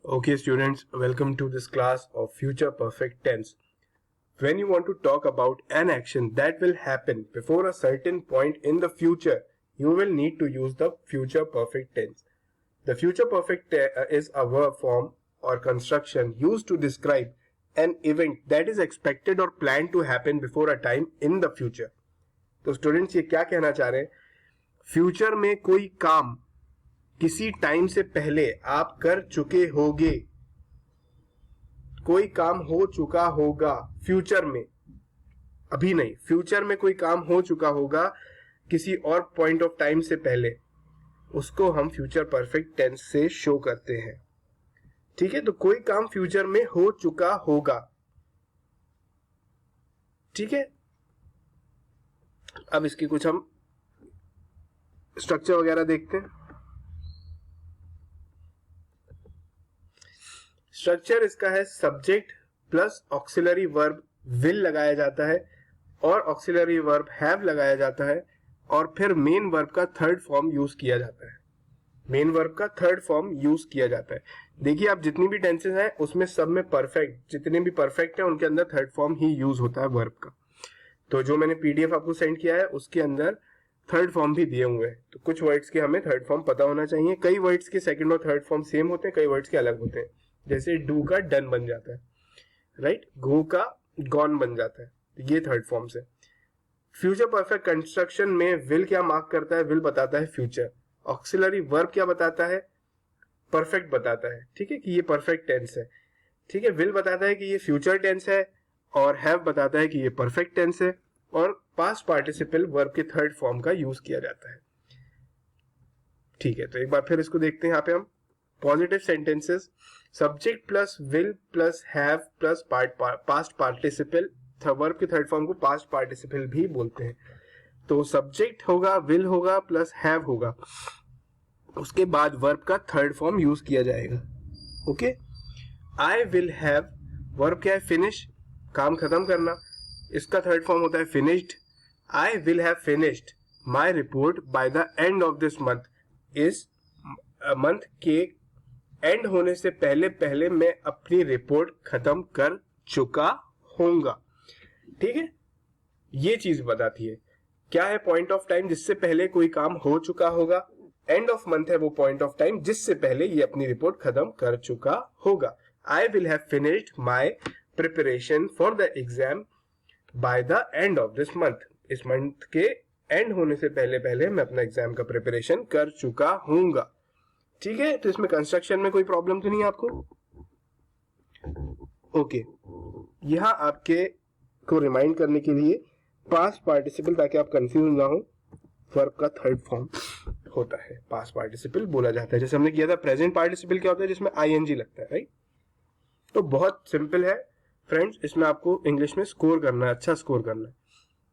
Okay students, welcome to this class of future perfect tense. When you want to talk about an action that will happen before a certain point in the future, you will need to use the future perfect tense. The future perfect is a verb form or construction used to describe an event that is expected or planned to happen before a time in the future. तो students ये क्या कहना चाह रहे हैं? Future में कोई काम किसी टाइम से पहले आप कर चुके होगे, कोई काम हो चुका होगा फ्यूचर में, अभी नहीं, फ्यूचर में कोई काम हो चुका होगा किसी और पॉइंट ऑफ टाइम से पहले, उसको हम फ्यूचर परफेक्ट टेंस से शो करते हैं. ठीक है, तो कोई काम फ्यूचर में हो चुका होगा. ठीक है, अब इसकी कुछ हम स्ट्रक्चर वगैरह देखते हैं. स्ट्रक्चर इसका है subject plus auxiliary verb will लगाया जाता है और ऑक्सिलरी वर्ब हैव लगाया जाता है और फिर मेन वर्ब का थर्ड फॉर्म यूज किया जाता है. मेन वर्ब का थर्ड फॉर्म यूज किया जाता है. देखिए आप जितनी भी टेंसेस हैं उसमें सब में परफेक्ट, जितने भी परफेक्ट है उनके अंदर थर्ड फॉर्म ही यूज होता है वर्ब का. तो जो मैंने पीडीएफ आपको सेंड किया है उसके अंदर थर्ड फॉर्म भी दिए हुए हैं. तो कुछ वर्ड्स के हमें थर्ड फॉर्म पता होना चाहिए. कई वर्ड्स के सेकंड और थर्ड फॉर्म सेम होते हैं, कई वर्ड्स के अलग होते हैं. जैसे डू का डन बन जाता है, राइट. गो का गॉन बन जाता है. तो ये थर्ड फॉर्म से. फ्यूचर परफेक्ट कंस्ट्रक्शन में विल क्या मार्क करता है? विल बताता है फ्यूचर. ऑक्सिलरी वर्ब क्या बताता है? परफेक्ट बताता है. ठीक है, कि ये परफेक्ट टेंस है. ठीक है, विल बताता है कि ये फ्यूचर टेंस है और हैव बताता है कि ये परफेक्ट टेंस है और पास्ट पार्टिसिपल वर्ब के थर्ड फॉर्म का यूज किया जाता है. ठीक है, तो एक बार फिर इसको देखते हैं. यहाँ पे हम positive sentences, subject plus will plus have plus past participle, verb के थर्ड फॉर्म को पास्ट पार्टिसिपल भी बोलते हैं. तो सब्जेक्ट होगा, विल होगा प्लस हैव होगा, उसके बाद वर्ब का थर्ड फॉर्म यूज किया जाएगा. Okay, I will have, verb क्या है? फिनिश, काम खत्म करना. इसका थर्ड फॉर्म होता है finished. I will have finished my report by the end of this month. इस मंथ के एंड होने से पहले पहले मैं अपनी रिपोर्ट खत्म कर चुका होऊंगा. ठीक है, ये चीज बताती है. क्या है? पॉइंट ऑफ टाइम जिससे पहले कोई काम हो चुका होगा. एंड ऑफ मंथ है वो पॉइंट ऑफ टाइम जिससे पहले ये अपनी रिपोर्ट खत्म कर चुका होगा. आई will have finished my preparation for the exam by the end of this month. इस मंथ के एंड होने से पहले पहले मैं अपना एग्जाम का प्रिपरेशन कर चुका हूंगा. ठीक है, तो इसमें कंस्ट्रक्शन में कोई प्रॉब्लम तो नहीं है आपको? ओके, यहां आपके को रिमाइंड करने के लिए पास्ट पार्टिसिपल, ताकि आप कंफ्यूज ना हो, वर्ब का थर्ड फॉर्म होता है. पास्ट पार्टिसिपल बोला जाता है. जैसे हमने किया था प्रेजेंट पार्टिसिपल क्या होता है? जिसमें आईएनजी लगता है, राइट. तो बहुत सिंपल है फ्रेंड्स, इसमें आपको इंग्लिश में स्कोर करना है, अच्छा स्कोर करना है.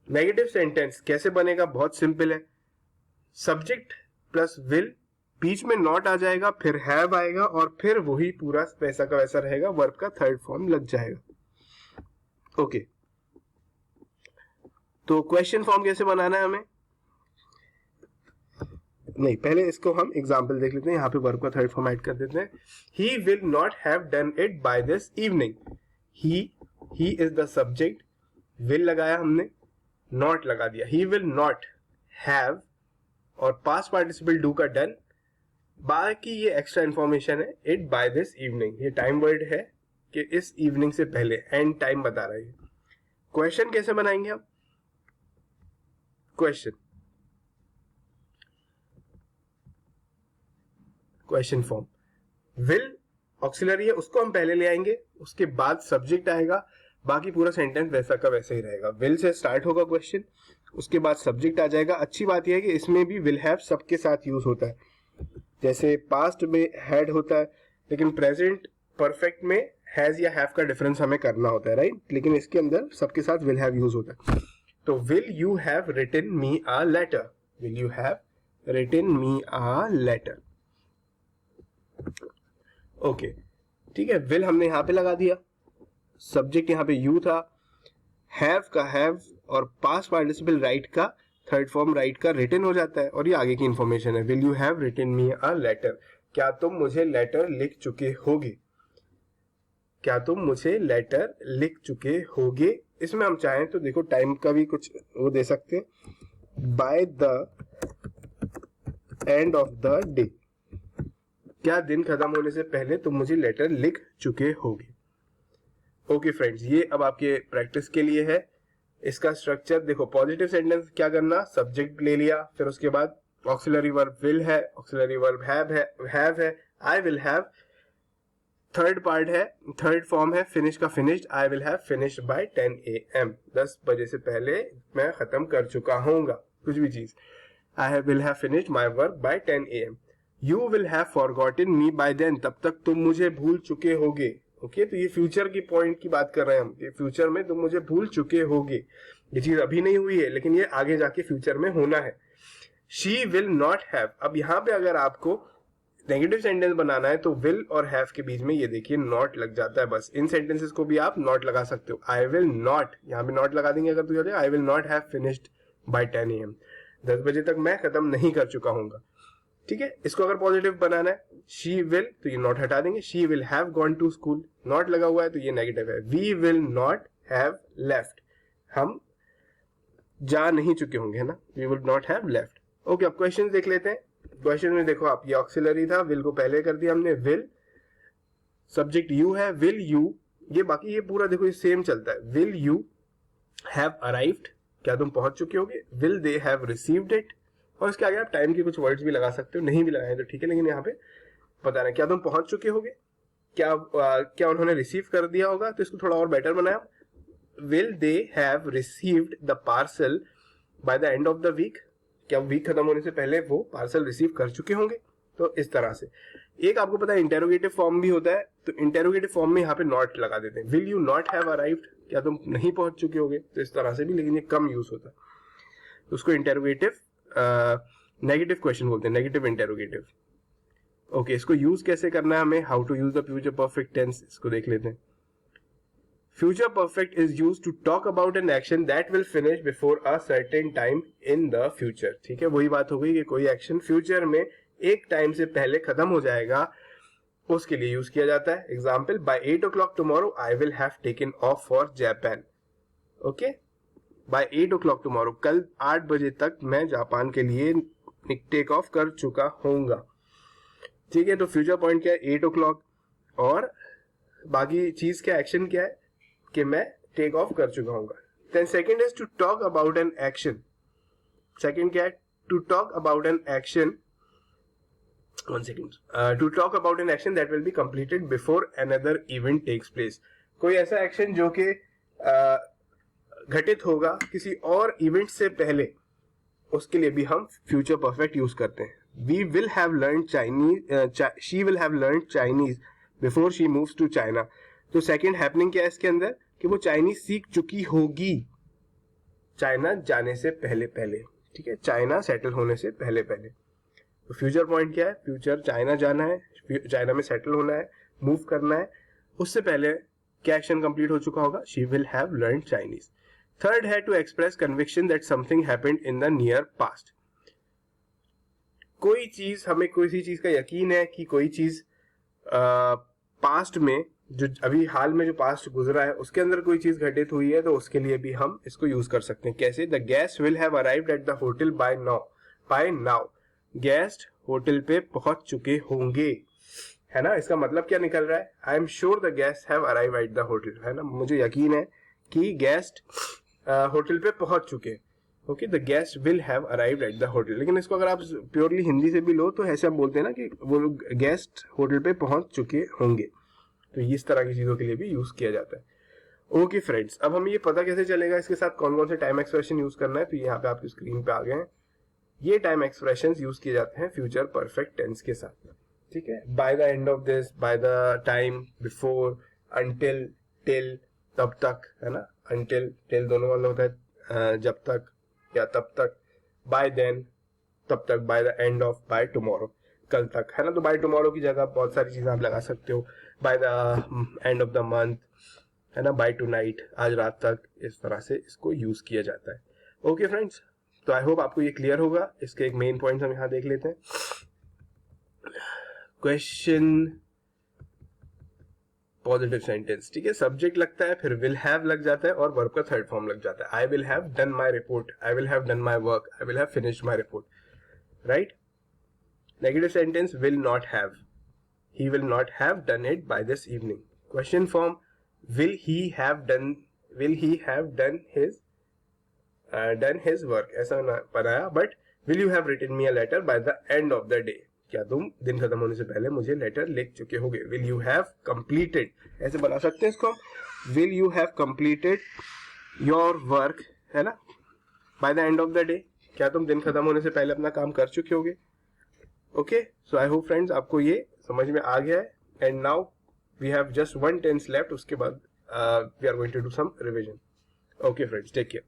नेगेटिव सेंटेंस कैसे बनेगा? बहुत सिंपल है. सब्जेक्ट प्लस विल, बीच में नॉट आ जाएगा, फिर हैव आएगा और फिर वही पूरा वैसा का वैसा रहेगा, वर्ब का थर्ड फॉर्म लग जाएगा. ओके, तो क्वेश्चन फॉर्म कैसे बनाना है हमें? नहीं, पहले इसको हम एग्जाम्पल देख लेते हैं. यहाँ पे वर्ब का थर्ड फॉर्म ऐड कर देते हैं. He will not have done it by this evening. He is the subject, will लगाया हमने, नॉट लगा दिया. ही विल नॉट हैव और पास्ट पार्टिसिपल डू का डन. बाकी ये एक्स्ट्रा इंफॉर्मेशन है. इट बाय दिस इवनिंग, ये टाइम वर्ड है कि इस इवनिंग से पहले, एंड टाइम बता रहा है. क्वेश्चन कैसे बनाएंगे हम? क्वेश्चन फॉर्म, विल ऑक्सिलरी है, उसको हम पहले ले आएंगे, उसके बाद सब्जेक्ट आएगा, बाकी पूरा सेंटेंस वैसा का वैसा ही रहेगा. विल से स्टार्ट होगा क्वेश्चन, उसके बाद सब्जेक्ट आ जाएगा. अच्छी बात यह है कि इसमें भी विल हैव सबके साथ यूज होता है. जैसे पास्ट में हैड होता है, लेकिन प्रेजेंट परफेक्ट में हैज या हैव का डिफरेंस हमें करना होता है, राइट. लेकिन इसके अंदर सबके साथ विल हैव यूज होता है. तो will you have written me a letter, will you have written me a letter. Okay, ठीक है, विल हमने यहां पे लगा दिया, सब्जेक्ट यहां पे यू था, हैव का हैव और पास्ट पार्टिसिपल राइट का थर्ड फॉर्म राइट का रिटन हो जाता है और ये आगे की इंफॉर्मेशन है. Will you have written me a letter, क्या तुम मुझे लेटर लिख चुके होगे. क्या तुम मुझे लेटर लिख चुके होगे। इसमें हम चाहें तो देखो टाइम का भी कुछ वो दे सकते हैं, bye the end of the day, क्या दिन खत्म होने से पहले तुम मुझे लेटर लिख चुके होगे। ओके फ्रेंड्स, ये अब आपके प्रैक्टिस के लिए है। इसका स्ट्रक्चर देखो, पॉजिटिव सेंटेंस क्या करना, सब्जेक्ट ले लिया, फिर उसके बाद ऑक्सिलरी वर्ब विल है, ऑक्सिलरी वर्ब हैव है, I will have, third part है, थर्ड फॉर्म है फिनिश का, finished, I will have finished by 10 AM, 10 बजे से पहले मैं खत्म कर चुका हूंगा कुछ भी चीज। I will have finished my work by 10 AM। You will have forgotten me by then, तब तक तुम मुझे भूल चुके होगे। ओके, तो ये फ्यूचर की पॉइंट की बात कर रहे हैं हम, ये फ्यूचर में तुम मुझे भूल चुके होगे। ये चीज अभी नहीं हुई है लेकिन ये आगे जाके फ्यूचर में होना है। शी विल नॉट हैव, अब यहाँ पे अगर आपको नेगेटिव सेंटेंस बनाना है तो विल और हैव के बीच में ये देखिए नॉट लग जाता है, बस इन सेंटेंसेस को भी आप नॉट लगा सकते हो। आई विल नॉट, यहाँ पे नॉट लगा देंगे अगर तो I will not have finished by 10 AM, 10 बजे तक मैं खत्म नहीं कर चुका हूंगा। ठीक है, इसको अगर पॉजिटिव बनाना है, शी विल, तो ये नॉट हटा देंगे, she will have gone to school, not लगा हुआ है तो ये नेगेटिव है। We will not have left, हम जा नहीं चुके होंगे, है ना, we will not have left. Okay, अब क्वेश्चन देख लेते हैं। क्वेश्चन में देखो आप, ये ऑक्सिलरी था, विल को पहले कर दिया हमने, विल, सब्जेक्ट यू है, विल यू, ये बाकी ये पूरा देखो ये सेम चलता है। विल यू हैव अराइव्ड, क्या तुम पहुंच चुके होगे। Will they have received it, और इसके आगे आप टाइम के कुछ वर्ड्स भी लगा सकते हो, नहीं भी लगाए तो ठीक है, लेकिन यहाँ पे बता रहे हैं क्या तुम पहुंच चुके होगे, क्या उन्होंने रिसीव कर दिया होगा, तो इसको थोड़ा और बेटर बनाया। Will they have received the parcel by the end of the week, क्या वीक खत्म होने से पहले वो पार्सल रिसीव कर चुके होंगे। तो इस तरह से एक आपको पता है इंटेरोगेटिव फॉर्म भी होता है, तो इंटेरोगेटिव फॉर्म में यहाँ पे नॉट लगा देते हैं। Will you not have arrived, क्या तुम नहीं पहुंच चुके होगे, तो इस तरह से भी, लेकिन ये कम यूज होता है, तो उसको इंटेरोगेटिव नेगेटिव क्वेश्चन बोलते हैं, नेगेटिव इंटेरोगेटिव। ओके, इसको यूज कैसे करना है हमें, how to use the future perfect tense, इसको देख लेते हैं। Future perfect is used to talk about an action that will finish before a certain time in the future. ठीक है, वही बात हो गई कि कोई एक्शन फ्यूचर में एक टाइम से पहले खत्म हो जाएगा, उसके लिए यूज किया जाता है। Example, by 8 o'clock tomorrow I will have taken off for Japan. Okay, by 8 o'clock tomorrow, कल 8 बजे तक मैं जापान के लिए टेक ऑफ कर चुका होऊंगा। ठीक है, तो फ्यूचर पॉइंट क्या है, 8 o'clock, और बाकी चीज क्या, एक्शन क्या है कि मैं टेक ऑफ कर चुका हूंगा। Then second is to talk about an action, second क्या है, to talk about an action, one second, to talk about an action that will be completed before another event takes place, कोई ऐसा action जो कि घटित होगा किसी और इवेंट से पहले, उसके लिए भी हम फ्यूचर परफेक्ट यूज करते हैं। We will have learn Chinese, she will have learn Chinese before she moves to China, तो सेकंड हैपनिंग क्या है इसके अंदर कि वो चाइनीज सीख चुकी होगी चाइना जाने से पहले पहले। ठीक है, चाइना सेटल होने से पहले पहले। तो फ्यूचर पॉइंट क्या है, फ्यूचर चाइना जाना है, चाइना में सेटल होना है, मूव करना है, उससे पहले क्या एक्शन कंप्लीट हो चुका होगा, she will have learn Chinese. Third है to express conviction that something happened in the near past, कोई चीज, हमें किसी चीज का यकीन है कि कोई चीज पास्ट में, जो अभी हाल में जो पास्ट गुजरा है उसके अंदर कोई चीज घटित हुई है, तो उसके लिए भी हम इसको यूज कर सकते हैं। कैसे, the guest will have arrived at the hotel by now, guest hotel पे पहुंच चुके होंगे, है ना। इसका मतलब क्या निकल रहा है, I am sure the guest have arrived at the hotel, है ना, मुझे यकीन है कि गेस्ट होटल पे पहुंच चुके। Okay, the guest will have arrived at the hotel, लेकिन इसको अगर आप प्योरली हिंदी से भी लो तो ऐसे हम बोलते हैं ना कि वो लोग गेस्ट होटल पे पहुंच चुके होंगे, तो इस तरह की चीजों के लिए भी यूज किया जाता है। ओके फ्रेंड्स, अब हमें ये पता कैसे चलेगा इसके साथ कौन कौन से टाइम एक्सप्रेशन यूज करना है, तो यहाँ पे आपकी स्क्रीन पे आ गए हैं। ये टाइम एक्सप्रेशन यूज किए जाते हैं फ्यूचर परफेक्ट टेंस के साथ। ठीक है, bye the end of this, by the time, before, until, till, तब तक, है ना, अनटिल टिल दोनों वाला होता है, जब तक या तब तक, बाय देन तब तक, bye the end of, by tomorrow कल तक, है ना। तो बाय टुमारो की जगह बहुत सारी चीजें आप लगा सकते हो, bye the end of the month, है ना, बाय टू नाइट, आज रात तक, इस तरह से इसको यूज किया जाता है। ओके फ्रेंड्स, तो आई होप आपको ये क्लियर होगा। इसके एक मेन पॉइंट हम यहाँ देख लेते हैं। क्वेश्चन पॉजिटिव सेंटेंस, ठीक है, सब्जेक्ट लगता है, फिर विल हैव लग जाता है और वर्ब का थर्ड फॉर्म लग जाता है। I will have done my report, I will have done my work, I will have finished my report, right. Negative sentence will not have, he will not have done it by this evening। Question form will he have done his work, ऐसा ना बनाया, but will you have written me a letter by the end of the day, क्या तुम दिन खत्म होने से पहले मुझे लेटर लिख चुके होगे। will you have completed, ऐसे बना सकते हैं इसको हम, will you have completed your work, है ना, by the end of the day, क्या तुम दिन खत्म होने से पहले अपना काम कर चुके होगे। Okay, so I hope friends आपको ये समझ में आ गया है। And now we have just 1 tense left, उसके बाद we are going to do some revision. Okay friends, take care.